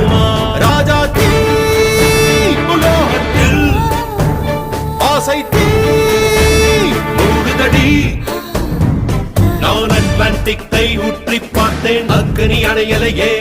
தீருமா ராஜா தீ உலோகத்தில் ஆசை தீ மூடுதடி நான் அட்லாண்டிக்கை உற்றி பார்த்தேன் அக்னி அணையலையே